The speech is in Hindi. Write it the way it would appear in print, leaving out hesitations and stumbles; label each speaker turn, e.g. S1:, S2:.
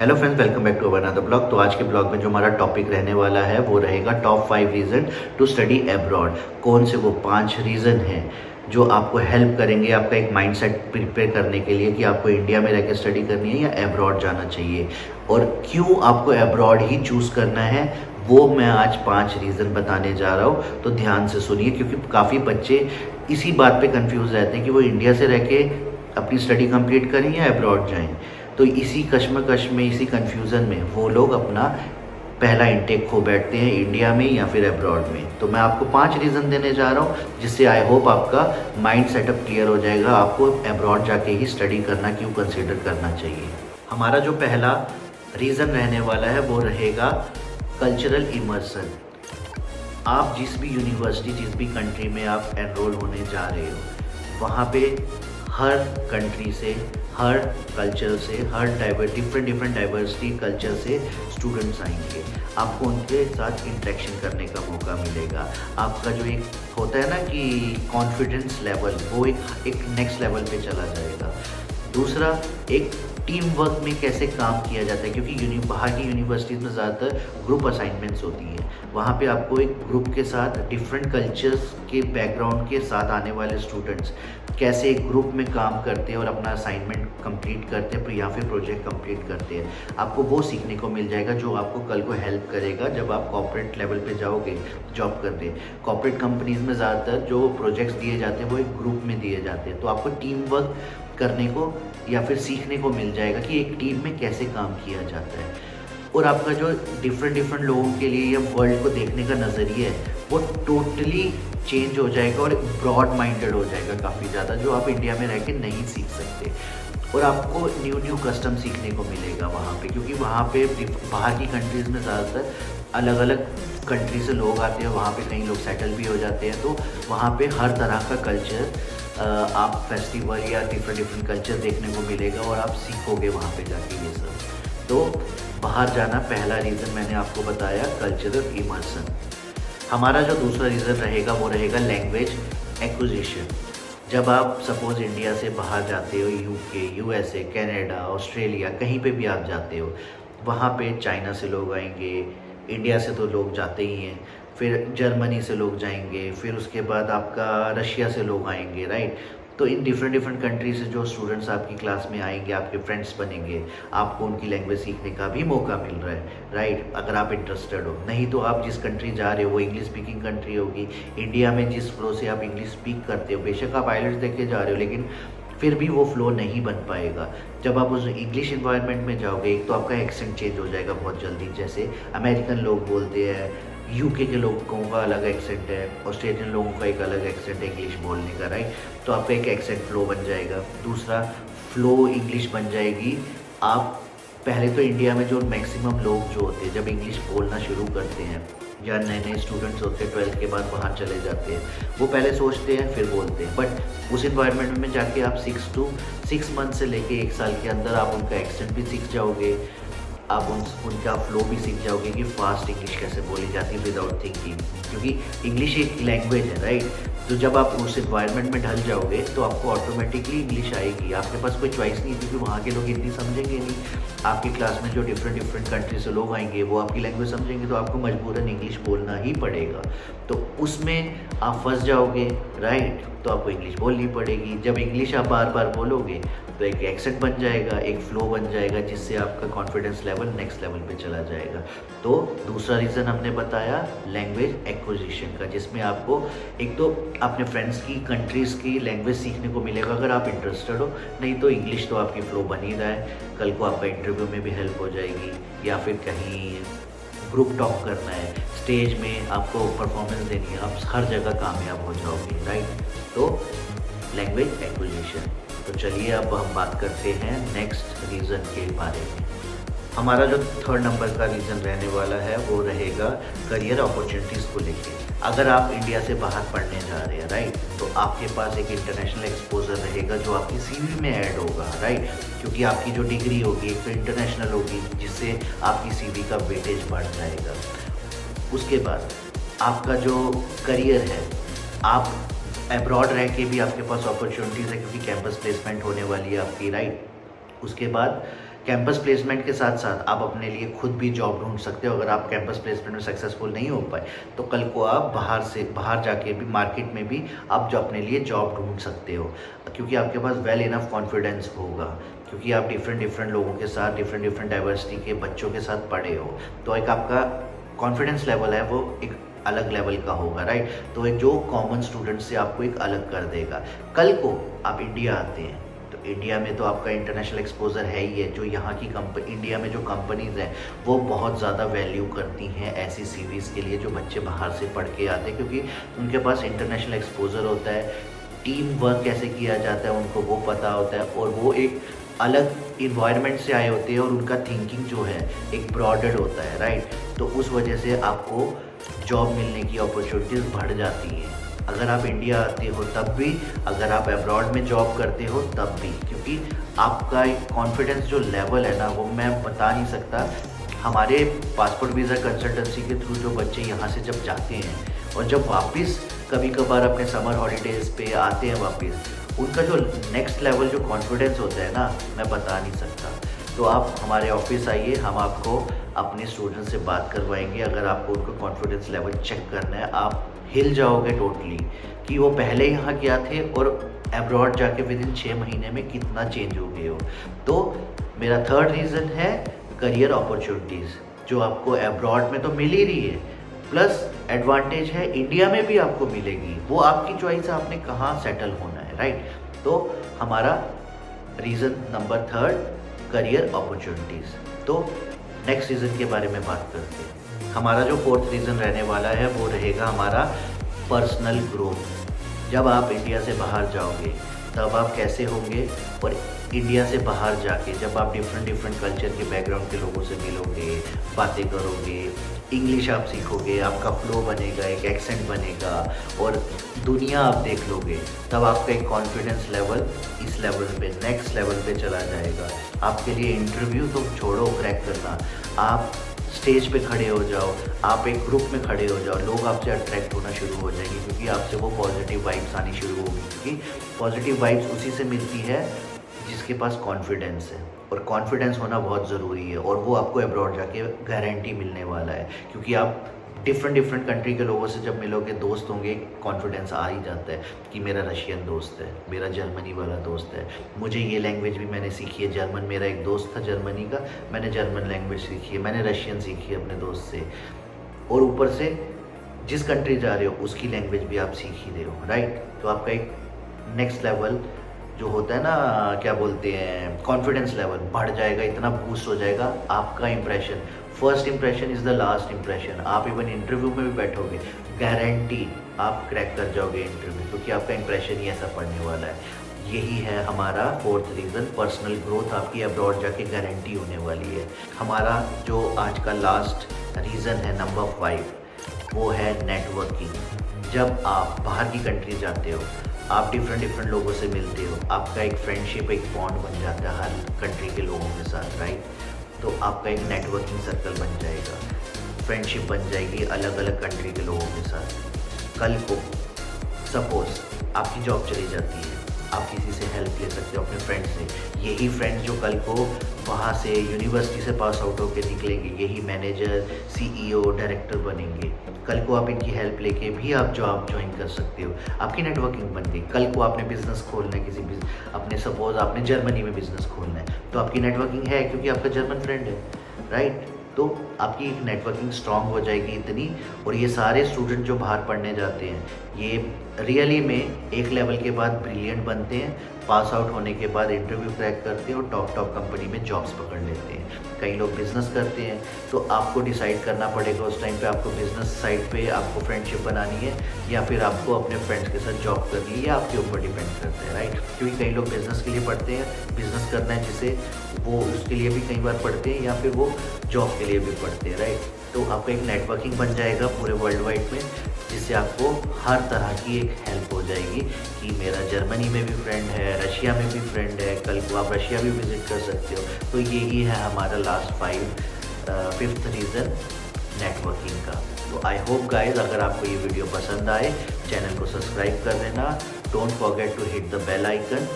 S1: Hello friends, welcome back to another blog. तो आज के ब्लॉग में जो हमारा टॉपिक रहने वाला है वो रहेगा top 5 reason to study abroad. कौन से वो 5 रीज़न हैं जो आपको हेल्प करेंगे आपका एक माइंडसेट प्रिपेयर करने के लिए कि आपको इंडिया में रह के स्टडी करनी है या अब्रॉड जाना चाहिए, और क्यों आपको अब्रॉड ही चूज़ करना है वो मैं आज 5 रीज़न बताने जा रहा हूँ। तो ध्यान से सुनिए, क्योंकि काफ़ी बच्चे इसी बात पे कंफ्यूज रहते हैं कि वो इंडिया से रह के अपनी स्टडी कंप्लीट करें या अब्रॉड जाएं। तो इसी कश्मकश में, इसी कन्फ्यूज़न में वो लोग अपना पहला इंटेक खो बैठते हैं, इंडिया में या फिर अब्रॉड में। तो मैं आपको 5 रीज़न देने जा रहा हूँ, जिससे आई होप आपका माइंड सेटअप क्लियर हो जाएगा, आपको अब्रॉड जाके ही स्टडी करना क्यों कंसिडर करना चाहिए। हमारा जो पहला रीज़न रहने वाला है वो रहेगा कल्चरल इमर्सन। आप जिस भी यूनिवर्सिटी, जिस भी कंट्री में आप एनरोल होने जा रहे हो, वहाँ पे हर कंट्री से, हर कल्चर से, हर डिफरेंट डाइवर्सिटी कल्चर से स्टूडेंट्स आएंगे। आपको उनके साथ इंटरेक्शन करने का मौका मिलेगा। आपका जो एक होता है ना कि कॉन्फिडेंस लेवल, वो एक नेक्स्ट लेवल पे चला जाएगा। दूसरा, एक टीम वर्क में कैसे काम किया जाता है, क्योंकि बाहर की यूनिवर्सिटीज़ में ज़्यादातर ग्रुप असाइनमेंट्स होती हैं। वहाँ पे आपको एक ग्रुप के साथ डिफरेंट कल्चर्स के बैकग्राउंड के साथ आने वाले स्टूडेंट्स कैसे एक ग्रुप में काम करते हैं और अपना असाइनमेंट कंप्लीट करते हैं या फिर प्रोजेक्ट कंप्लीट करते हैं। आपको वो सीखने को मिल जाएगा जो आपको कल को हेल्प करेगा जब आप कॉर्पोरेट लेवल पे जाओगे जॉब करते। कॉर्पोरेट कंपनीज़ में ज़्यादातर जो प्रोजेक्ट्स दिए जाते हैं वो एक ग्रुप में दिए जाते हैं, तो आपको टीम वर्क करने को या फिर सीखने को मिल जाएगा कि एक टीम में कैसे काम किया जाता है। और आपका जो डिफरेंट लोगों के लिए या वर्ल्ड को देखने का नज़रिया है वो टोटली चेंज हो जाएगा और ब्रॉड माइंडेड हो जाएगा काफ़ी ज़्यादा, जो आप इंडिया में रह के नहीं सीख सकते। और आपको न्यू कस्टम सीखने को मिलेगा वहाँ पे, क्योंकि वहाँ पे बाहर की कंट्रीज़ में ज़्यादातर अलग अलग कंट्री से लोग आते हैं, वहाँ पे कई लोग सेटल भी हो जाते हैं। तो वहाँ पे हर तरह का कल्चर, आप फेस्टिवल या डिफरेंट कल्चर देखने को मिलेगा और आप सीखोगे वहाँ पे जाके ये सब। तो बाहर जाना पहला रीज़न मैंने आपको बताया, कल्चरल इमर्सन। हमारा जो दूसरा रीज़न रहेगा वो रहेगा लैंग्वेज एक्विजिशन। जब आप सपोज़ इंडिया से बाहर जाते हो, यूके, यूएसए, कनाडा, ऑस्ट्रेलिया, कहीं पे भी आप जाते हो, वहाँ पे चाइना से लोग आएंगे, इंडिया से तो लोग जाते ही हैं, फिर जर्मनी से लोग जाएंगे, फिर उसके बाद आपका रशिया से लोग आएंगे, राइट। तो इन डिफरेंट कंट्री से जो स्टूडेंट्स आपकी क्लास में आएंगे, आपके फ्रेंड्स बनेंगे, आपको उनकी लैंग्वेज सीखने का भी मौका मिल रहा है, राइट, अगर आप इंटरेस्टेड हो। नहीं तो आप जिस कंट्री जा रहे हो वो इंग्लिश स्पीकिंग कंट्री होगी। इंडिया में जिस फ्लो से आप इंग्लिश स्पीक करते हो, बेशक आप आइलेट्स देके जा रहे हो, लेकिन फिर भी वो फ्लो नहीं बन पाएगा। जब आप उस इंग्लिश इन्वायरमेंट में जाओगे, एक तो आपका एक्सेंट चेंज हो जाएगा बहुत जल्दी। जैसे अमेरिकन लोग बोलते हैं, यूके के लोगों का अलग एक्सेंट है, ऑस्ट्रेलियन लोगों का एक अलग एक्सेंट है इंग्लिश बोलने का, राइट। तो आपका एक एक्सेंट फ्लो बन जाएगा। दूसरा, फ्लो इंग्लिश बन जाएगी। आप पहले तो इंडिया में जो मैक्सिमम लोग जो होते हैं, जब इंग्लिश बोलना शुरू करते हैं या नए स्टूडेंट्स होते हैं 12th के बाद बाहर चले जाते हैं, वो पहले सोचते हैं फिर बोलते हैं। बट उस इन्वायरमेंट में जाके आप 6 मंथ से लेके 1 साल के अंदर आप उनका एक्सेंट भी सीख जाओगे, आप उनका फ्लो भी सीख जाओगे कि फास्ट इंग्लिश कैसे बोली जाती है विदाउट थिंकिंग, क्योंकि इंग्लिश एक लैंग्वेज है, राइट। तो जब आप उस इन्वायरमेंट में ढल जाओगे तो आपको ऑटोमेटिकली इंग्लिश आएगी। आपके पास कोई चॉइस नहीं, क्योंकि वहाँ के लोग हिंदी समझेंगे नहीं। आपकी क्लास में जो डिफरेंट कंट्री से लोग आएंगे वो आपकी लैंग्वेज समझेंगे, तो आपको मजबूरन इंग्लिश बोलना ही पड़ेगा। तो उसमें आप फंस जाओगे, राइट। तो आपको इंग्लिश बोलनी पड़ेगी। जब इंग्लिश आप बार बार बोलोगे तो एक एक्सेंट बन जाएगा, एक फ्लो बन जाएगा, जिससे आपका कॉन्फिडेंस लेवल नेक्स्ट लेवल पे चला जाएगा। तो दूसरा रीज़न हमने बताया लैंग्वेज एक्विजिशन का, जिसमें आपको एक तो अपने फ्रेंड्स की कंट्रीज़ की लैंग्वेज सीखने को मिलेगा अगर आप इंटरेस्टेड हो। नहीं तो इंग्लिश तो आपकी फ्लो बन ही रहा है, कल को आपका इंटरव्यू में भी हेल्प हो जाएगी, या फिर कहीं ग्रुप टॉक करना है, स्टेज में आपको परफॉर्मेंस देनी है, आप हर जगह कामयाब हो जाओगे, राइट। तो लैंग्वेज एक्विजिशन। तो चलिए अब हम बात करते हैं नेक्स्ट रीज़न के बारे में। हमारा जो 3rd नंबर का रीज़न रहने वाला है वो रहेगा करियर अपॉर्चुनिटीज़ को लेके। अगर आप इंडिया से बाहर पढ़ने जा रहे हैं, राइट, तो आपके पास एक इंटरनेशनल एक्सपोजर रहेगा जो आपकी सीवी में ऐड होगा, राइट, क्योंकि आपकी जो डिग्री होगी एक तो इंटरनेशनल होगी, जिससे आपकी सीवी का वेटेज बढ़ जाएगा। उसके बाद आपका जो करियर है, आप अब्रॉड रह के भी आपके पास अपॉर्चुनिटीज़ है, क्योंकि कैंपस प्लेसमेंट होने वाली है आपकी, राइट। उसके बाद कैंपस प्लेसमेंट के साथ साथ आप अपने लिए खुद भी जॉब ढूंढ सकते हो। अगर आप कैंपस प्लेसमेंट में सक्सेसफुल नहीं हो पाए तो कल को आप बाहर जाके भी मार्केट में भी आप जो अपने लिए जॉब ढूंढ सकते हो, क्योंकि आपके पास वेल इनफ कॉन्फिडेंस होगा, क्योंकि आप डिफरेंट लोगों के साथ डिफरेंट डाइवर्सिटी के बच्चों के साथ पढ़े हो। तो एक आपका कॉन्फिडेंस लेवल है वो एक अलग लेवल का होगा, राइट। तो एक जो कॉमन स्टूडेंट से आपको एक अलग कर देगा। कल को आप इंडिया आते हैं तो इंडिया में तो आपका इंटरनेशनल एक्सपोजर है ही है। जो यहाँ की इंडिया में जो कंपनीज हैं वो बहुत ज़्यादा वैल्यू करती हैं ऐसी सीवीज़ के लिए जो बच्चे बाहर से पढ़ के आते हैं, क्योंकि उनके पास इंटरनेशनल एक्सपोजर होता है, टीम वर्क कैसे किया जाता है उनको वो पता होता है, और वो एक अलग इन्वायरमेंट से आए होते हैं और उनका थिंकिंग जो है एक ब्रॉडेड होता है, राइट। तो उस वजह से आपको जॉब मिलने की अपॉर्चुनिटीज़ बढ़ जाती हैं अगर आप इंडिया आते हो तब भी, अगर आप अब्रॉड में जॉब करते हो तब भी, क्योंकि आपका एक कॉन्फिडेंस जो लेवल है ना वो मैं बता नहीं सकता। हमारे पासपोर्ट वीज़ा कंसल्टेंसी के थ्रू जो बच्चे यहाँ से जब जाते हैं और जब वापस कभी कभार अपने समर हॉलीडेज़ पे आते हैं वापस, उनका जो नेक्स्ट लेवल जो कॉन्फिडेंस होता है ना मैं बता नहीं सकता। तो आप हमारे ऑफिस आइए, हम आपको अपने स्टूडेंट से बात करवाएंगे। अगर आपको उनका कॉन्फिडेंस लेवल चेक करना है, आप हिल जाओगे टोटली कि वो पहले यहाँ क्या थे और अब्रॉड जाके विद इन 6 महीने में कितना चेंज हो गए हो। तो मेरा थर्ड रीज़न है करियर अपॉर्चुनिटीज़, जो आपको अब्रॉड में तो मिल ही रही है, प्लस एडवांटेज है इंडिया में भी आपको मिलेगी। वो आपकी चॉइस है, आपने कहाँ सेटल होना है, राइट। तो हमारा reason number third career opportunities. तो नेक्स्ट रीज़न के बारे में बात करते हैं। हमारा जो फोर्थ रीज़न रहने वाला है वो रहेगा हमारा पर्सनल ग्रोथ। जब आप इंडिया से बाहर जाओगे तब आप कैसे होंगे, और इंडिया से बाहर जाके जब आप डिफरेंट कल्चर के बैकग्राउंड के लोगों से मिलोगे, बातें करोगे, इंग्लिश आप सीखोगे, आपका फ्लो बनेगा, एक एक्सेंट बनेगा और दुनिया आप देख लोगे, तब आपका एक कॉन्फिडेंस लेवल इस लेवल पे नेक्स्ट लेवल पे चला जाएगा। आपके लिए इंटरव्यू तो छोड़ो क्रैक करना, आप स्टेज पे खड़े हो जाओ, आप एक ग्रुप में खड़े हो जाओ, लोग आपसे अट्रैक्ट होना शुरू हो जाएंगे, क्योंकि आपसे वो पॉजिटिव वाइब्स आनी शुरू होगी। क्योंकि पॉजिटिव वाइब्स उसी से मिलती है जिसके पास कॉन्फिडेंस है, और कॉन्फिडेंस होना बहुत ज़रूरी है, और वो आपको अब्रॉड जाके गारंटी मिलने वाला है। क्योंकि आप डिफरेंट कंट्री के लोगों से जब मिलोगे, दोस्त होंगे, कॉन्फिडेंस आ ही जाता है कि मेरा रशियन दोस्त है, मेरा जर्मनी वाला दोस्त है, मुझे ये लैंग्वेज भी मैंने सीखी है, जर्मन, मेरा एक दोस्त था जर्मनी का, मैंने जर्मन लैंग्वेज सीखी है, मैंने रशियन सीखी है अपने दोस्त से, और ऊपर से जिस कंट्री जा रहे हो उसकी लैंग्वेज भी आप सीख ही रहे हो, राइट। तो आपका एक नेक्स्ट लेवल जो होता है ना, क्या बोलते हैं, कॉन्फिडेंस लेवल बढ़ जाएगा, इतना बूस्ट हो जाएगा। आपका impression, first impression is the last impression. आप इवन इंटरव्यू में भी बैठोगे, गारंटी आप क्रैक कर जाओगे इंटरव्यू, क्योंकि आपका इंप्रेशन ही ऐसा पड़ने वाला है। यही है हमारा फोर्थ रीज़न, पर्सनल ग्रोथ आपकी अब्रॉड जाके गारंटी होने वाली है। हमारा जो आज का लास्ट रीज़न है नंबर 5, वो है नेटवर्किंग। जब आप बाहर की कंट्री जाते हो, आप डिफरेंट लोगों से मिलते हो, आपका एक फ्रेंडशिप, एक बॉन्ड बन जाता है हर कंट्री के लोगों के साथ, राइट। तो आपका एक नेटवर्किंग सर्कल बन जाएगा, फ्रेंडशिप बन जाएगी अलग कंट्री के लोगों के साथ। कल को सपोज आपकी जॉब चली जाती है, आप किसी से हेल्प ले सकते हो, अपने फ्रेंड से। यही फ्रेंड्स जो कल को वहाँ से यूनिवर्सिटी से पास आउट होकर निकलेंगे, यही मैनेजर, सीईओ, डायरेक्टर बनेंगे। कल को आप इनकी हेल्प लेके भी आप जॉब ज्वाइन कर सकते हो, आपकी नेटवर्किंग बन गई। कल को आपने बिजनेस खोलना है, अपने सपोज आपने जर्मनी में बिजनेस खोलना है, तो आपकी नेटवर्किंग है क्योंकि आपका जर्मन फ्रेंड है, राइट। तो आपकी एक नेटवर्किंग स्ट्रांग हो जाएगी इतनी। और ये सारे स्टूडेंट जो बाहर पढ़ने जाते हैं, ये रियली में एक लेवल के बाद ब्रिलियंट बनते हैं, पास आउट होने के बाद इंटरव्यू क्रैक करते हैं और टॉप कंपनी में जॉब्स पकड़ लेते हैं। कई लोग बिजनेस करते हैं, तो आपको डिसाइड करना पड़ेगा उस टाइम पे आपको बिजनेस साइड पे आपको फ्रेंडशिप बनानी है या फिर आपको अपने फ्रेंड्स के साथ जॉब करनी है, या आपके ऊपर डिपेंड करता है, राइट। क्योंकि कई लोग बिजनेस के लिए पढ़ते हैं, बिजनेस करना है जिसे, वो उसके लिए भी कई बार पढ़ते हैं, या फिर वो जॉब के लिए भी पढ़ते हैं, राइट। तो आपका एक नेटवर्किंग बन जाएगा पूरे वर्ल्ड वाइड में, जिससे आपको हर तरह की एक हेल्प हो जाएगी कि मेरा जर्मनी में भी फ्रेंड है, रशिया में भी फ्रेंड है, कल को आप रशिया भी विज़िट कर सकते हो। तो यही है हमारा लास्ट फिफ्थ रीज़न नेटवर्किंग का। तो आई होप गाइज, अगर आपको ये वीडियो पसंद आए, चैनल को सब्सक्राइब कर देना, don't forget to hit the bell icon.